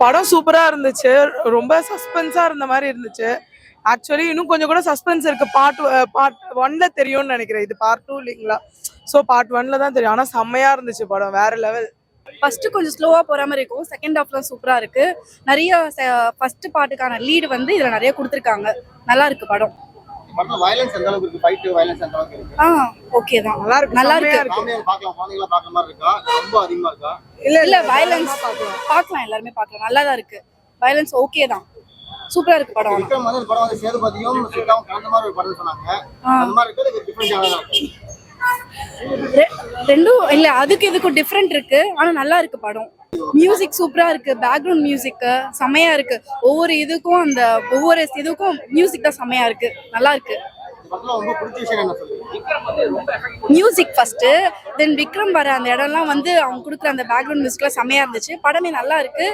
படம் சூப்பரா இருந்துச்சு. ரொம்ப சஸ்பென்ஸா இருந்த மாதிரி இருந்துச்சு. ஆக்சுவலி இன்னும் கொஞ்சம் கூட சஸ்பென்ஸ் இருக்கு. பார்ட் 1ல தெரியும்னு நினைக்கிறேன். இது பார்ட் 2 இல்லைங்களா? ஸோ பார்ட் 1ல தான் தெரியும். ஆனால் செம்மையா இருந்துச்சு படம், வேற லெவல். ஃபர்ஸ்ட் கொஞ்சம் ஸ்லோவா போற மாதிரி இருக்கும். செகண்ட் ஹாஃப்லாம் சூப்பரா இருக்கு. நிறைய ஃபர்ஸ்ட் பார்ட்டுக்கான லீடு வந்து இதுல நிறைய கொடுத்துருக்காங்க. நல்லா இருக்கு படம். வயலன்ஸ் எந்த அளவுக்கு இருக்கு? ஃபைட் வயலன்ஸ் எந்த அளவுக்கு இருக்கு? ஓகே தான். நல்லா இருக்கு, நல்லா செம்மையா இருக்கு. ஃபேமிலியா பார்க்கலாம், குழந்தைகளா பார்க்குற மாதிரி இருக்கா? ரொம்ப அதிகமா இருக்கா? இல்ல வயலன்ஸ் பார்க்கலாம், எல்லாருமே பார்க்கலாம். நல்லா தான் இருக்கு. வயலன்ஸ் ஓகே தான். சூப்பரா இருக்கு படம். விக்ரம் வந்து இந்த படம் வந்து சேதுபதியும் சித்தாவும் கலந்த மாதிரி ஒரு படம் சொன்னாங்க. அந்த மாதிரி இருக்கு, இது டிஃபரண்ட் ஜானரா இருக்கு. ரெண்டும் இல்ல, அதுக்கு இதுக்கும் டிஃப்ரெண்ட் இருக்கு. ஆனா நல்லா இருக்கு படம். மியூசிக் சூப்பரா இருக்கு. பேக்ரவுண்ட் மியூசிக் செமையா இருக்கு. ஒவ்வொரு இதுக்கும் மியூசிக் தான் செமையா இருக்கு. நல்லா இருக்கு. ரொம்ப பிடிச்ச விஷயம் என்ன சொல்லுங்க? மியூசிக் ஃபர்ஸ்ட், தென் விக்ரம் வர அந்த இடம்லாம் வந்து அவங்க கொடுக்குற அந்த பேக்ரவுண்ட் மியூசிக்லாம் செமையா இருந்துச்சு. படமே நல்லா இருக்கு.